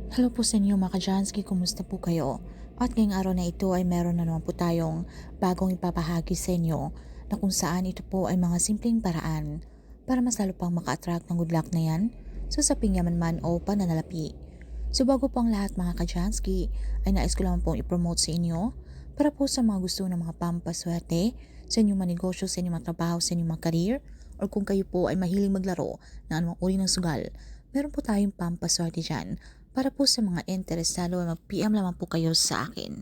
Hello po sa inyo mga ka-Jansky, kumusta po kayo? At ngayong araw na ito ay meron na naman po tayong bagong ipapahagi sa inyo na kung saan ito po ay mga simpleng paraan para mas lalo pang maka-attract ng good luck na yan sa usaping yaman man o pananalapi. So bago po ang lahat mga ka-Jansky ay nais ko lang pong i-promote sa inyo para po sa mga gusto ng mga pampaswerte sa inyong mga negosyo, sa inyong mga trabaho, sa inyong mga career, or kung kayo po ay mahiling maglaro ng anumang uri ng sugal, meron po tayong pampaswerte dyan. Para po sa mga interesado, mag-PM lamang po kayo sa akin.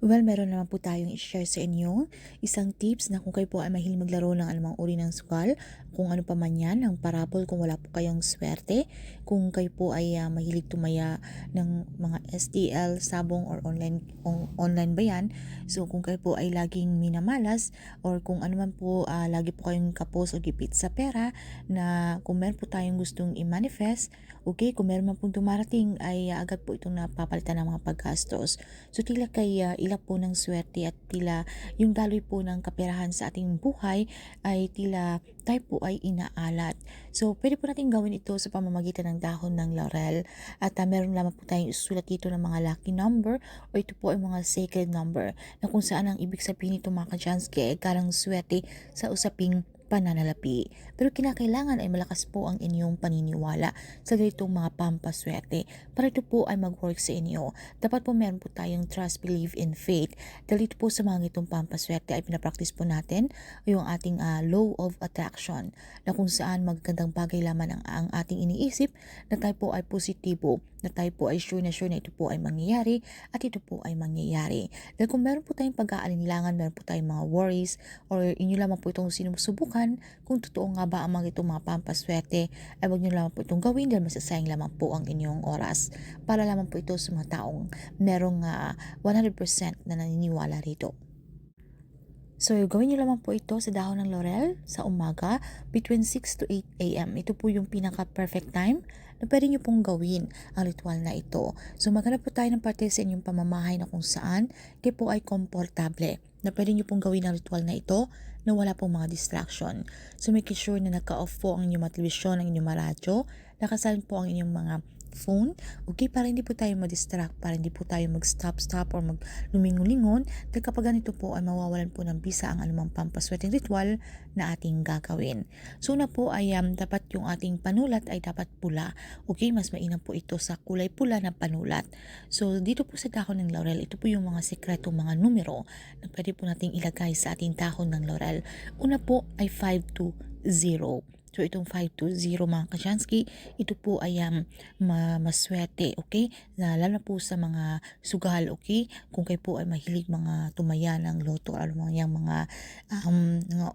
Well, meron naman po tayong i-share sa inyo isang tips na kung kayo po ay mahilig maglaro ng anumang uri ng sugal, kung ano pa man yan, ng parabol kung wala po kayong swerte, kung kayo po ay mahilig tumaya ng mga STL, sabong or online ba yan, so kung kayo po ay laging minamalas or kung ano man po lagi po kayong kapos o gipit sa pera na kung meron po tayong gustong i-manifest, okay, kung meron man pong dumarating ay agad po itong napapalitan ng mga paggastos. So tila kay ilap po ng swerte at tila yung daloy po ng kaperahan sa ating buhay ay tila tayo po ay inaalat. So pwede po natin gawin ito sa pamamagitan ng dahon ng laurel at meron lamang po tayong isulat dito ng mga lucky number o ito po ay mga sacred number na kung saan ang ibig sabihin nito mga ka-Jansky ay karang swerte sa usaping pananalapi. Pero kinakailangan ay malakas po ang inyong paniniwala sa ganitong mga pampaswerte para ito po ay mag-work sa inyo. Dapat po meron po tayong trust, believe, in faith. Dahil ito po sa mga ganitong pampaswerte ay pinapractice po natin yung ating law of attraction na kung saan magandang bagay lamang ang ating iniisip na tayo po ay positibo, na tayo po ay sure na ito po ay mangyayari at ito po ay mangyayari. Dahil kung meron po tayong pag-aalinlangan, meron po tayong mga worries or inyo lamang po itong sinusubukan, kung totoo nga ba ang mga itong mga pampaswerte ay huwag nyo lamang po itong gawin dahil masasayang lamang po ang inyong oras para lamang po ito sa mga taong merong 100% na naniniwala rito. So, gawin nyo lamang po ito sa dahon ng laurel sa umaga between 6 to 8 a.m. Ito po yung pinaka-perfect time na pwede nyo pong gawin ang ritual na ito. So, maghanap po tayo ng parte sa inyong pamamahay na kung saan kayo po ay komportable na pwede nyo pong gawin ang ritual na ito na wala pong mga distraction. So, make sure na naka-off po ang inyong mga telebisyon, ang inyong mga radyo, nakasalin po ang inyong mga phone, okay, para hindi po tayo ma-distract, para hindi po tayo mag-stop or mag-lumingon-lingon, dahil kapag ganito po ay mawawalan po ng bisa ang anumang pampaswerteng ritual na ating gagawin. So una po ay dapat yung ating panulat ay dapat pula, okay, mas mainam po ito sa kulay pula na panulat. So dito po sa dahon ng laurel, ito po yung mga sekretong mga numero na pwede po nating ilagay sa ating dahon ng laurel. Una po ay 520. So itong 520 mga ka-Jansky, ito po ay maswerte, okay? Na lalo na po sa mga sugal, okay? Kung kayo po ay mahilig mga tumaya ng loto, ano mga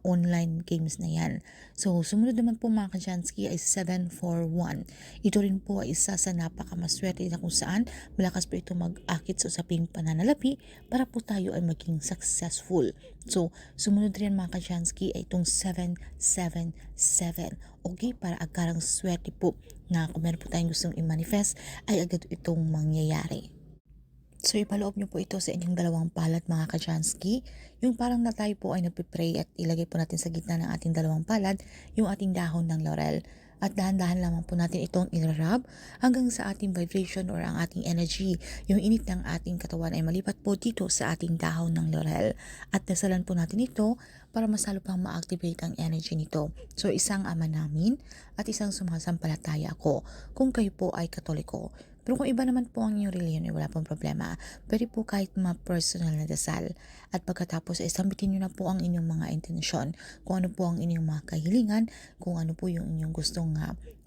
online games na yan. So sumunod naman po mga ka-Jansky ay 741. Ito rin po ay isa sa napakamaswerte na kung saan malakas po ito mag-akit sa usaping pananalapi para po tayo ay maging successful. So sumunod rin mga ka-Jansky ay itong 777. Okay, para agarang swerte po na kung meron po tayong gustong i-manifest ay agad itong mangyayari. So ipaloob nyo po ito sa inyong dalawang palad mga ka-Jansky. Yung parang na tayo po ay nagpipray at ilagay po natin sa gitna ng ating dalawang palad yung ating dahon ng laurel. At dahan-dahan lamang po natin itong i-rub hanggang sa ating vibration or ang ating energy, yung init ng ating katawan ay malipat po dito sa ating dahon ng laurel. At nasalan po natin ito para mas lalo pang ma-activate ang energy nito. So isang ama namin at isang sumasampalataya ako kung kayo po ay Katoliko. Pero kung iba naman po ang inyong reliyon ay wala pong problema. Pwede po kahit mga personal na dasal. At pagkatapos ay sambitin nyo na po ang inyong mga intensyon. Kung ano po ang inyong mga kahilingan, kung ano po yung inyong gustong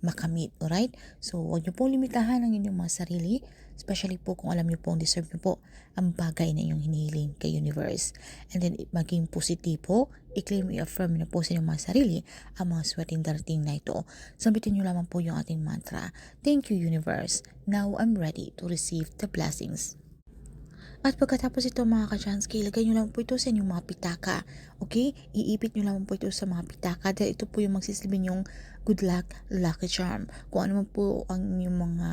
makamit. Alright? So huwag nyo pong limitahan ang inyong mga sarili. Especially po kung alam nyo pong deserve nyo po ang bagay na inyong hinihiling kay universe. And then maging positibo, i-claim, i-affirm na po sa inyong mga sarili ang mga swerteng darating na ito. Sambitin nyo lamang po yung ating mantra. Thank you universe. Now I'm ready to receive the blessings. At pagkatapos ito mga ka-Jansky, ilagay nyo lang po ito sa inyong mga pitaka. Okay? Iipit nyo lang po ito sa mga pitaka dahil ito po yung magsisilbing yung good luck, lucky charm. Kung ano man po ang inyong mga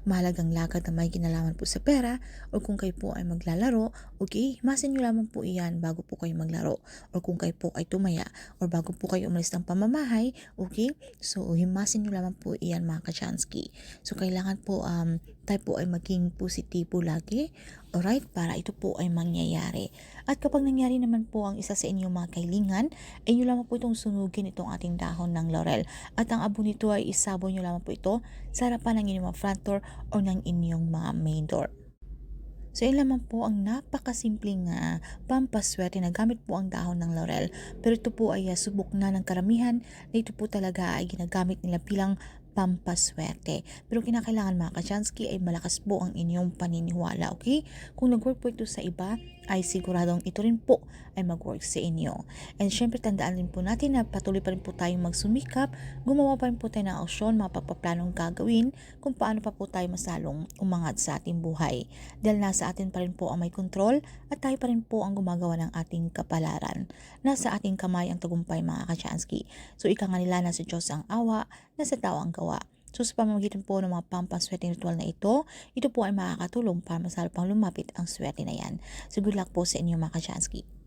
mahalagang lakad na may kinalaman po sa pera o kung kayo po ay maglalaro, okay, himasin nyo lamang po iyan bago po kayo maglaro. O kung kayo po ay tumaya or bago po kayo umalis ng pamamahay, okay, so himasin nyo lamang po iyan mga kachansky. So kailangan po tayo po ay maging positibo lagi, alright, para ito po ay mangyayari. At kapag nangyari naman po ang isa sa inyong mga kailingan, ay nyo lamang po itong sunugin itong ating dahon ng laurel. At ang abo nito ay isabon nyo lamang po ito sa harapan ng inyong mga front door o ng inyong mga main door. So yun lamang po ang napakasimpleng pampaswerte na gamit po ang dahon ng laurel. Pero ito po ay subok na ng karamihan na ito po talaga ay ginagamit nila bilang pampaswerte. Pero kinakailangan mga kachansky ay malakas po ang inyong paniniwala, okay? Kung nag-work po ito sa iba, ay siguradong ito rin po ay mag-work sa inyo. And syempre tandaan rin po natin na patuloy pa rin po tayong magsumikap, gumawa pa rin po tayo ng aksyon, mga papaplanong gagawin kung paano pa po tayo masalong umangat sa ating buhay. Dahil nasa atin pa rin po ang may kontrol at tayo pa rin po ang gumagawa ng ating kapalaran. Nasa ating kamay ang tagumpay mga kachansky. So ika nga nila na sa Diyos ang awa, nasa tao ang gawa. So sa pamamagitan po ng mga pampaswerte ritual na ito po ay makakatulong para masalo pang lumapit ang swerte na yan. So good luck po sa inyo mga kachansky.